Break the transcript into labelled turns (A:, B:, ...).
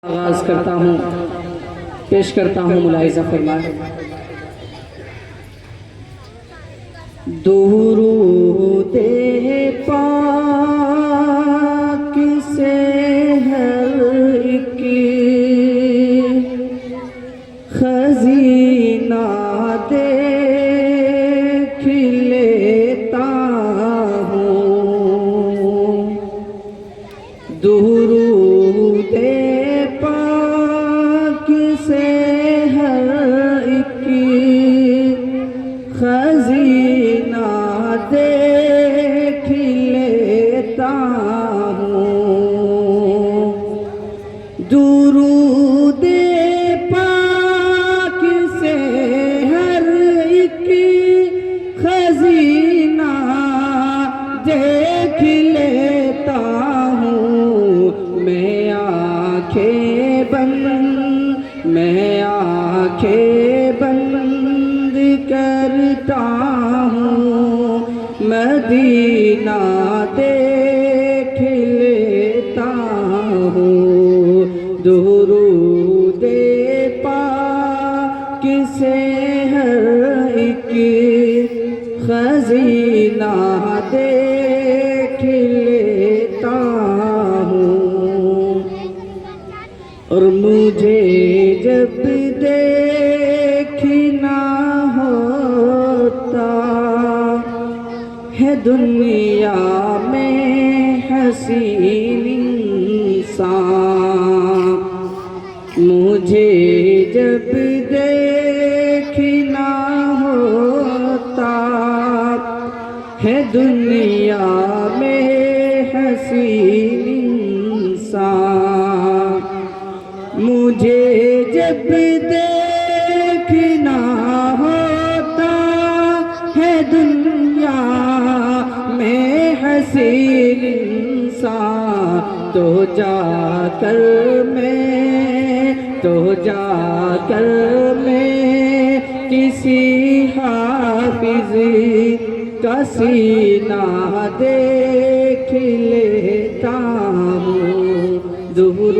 A: آغاز کرتا ہوں، پیش کرتا ہوں ملاحظہ فرمائے۔ درود پاک سے ہر ایک خزینہ دیکھ لیتا ہوں، درود پاک سے ہر ایک خزینہ دیکھ لیتا ہوں، درود پاک سے ہر ایک خزینہ دیکھ لیتا ہوں، میں آنکھیں بند کرتا ہوں، مدینہ دیکھ لیتا ہوں، درود پاک سے ہر ایک خزینہ دیکھ لیتا ہوں، اور مجھے جب دیکھنا ہوتا ہے دنیا میں حسین انسان، مجھے جب دیکھنا ہوتا ہے دنیا میں حسین انسان، مجھے جب دیکھنا ہوتا ہے دنیا میں حسین انسان، تو جا کر میں کسی حافظ کا سینہ دیکھ لیتا ہوں، درود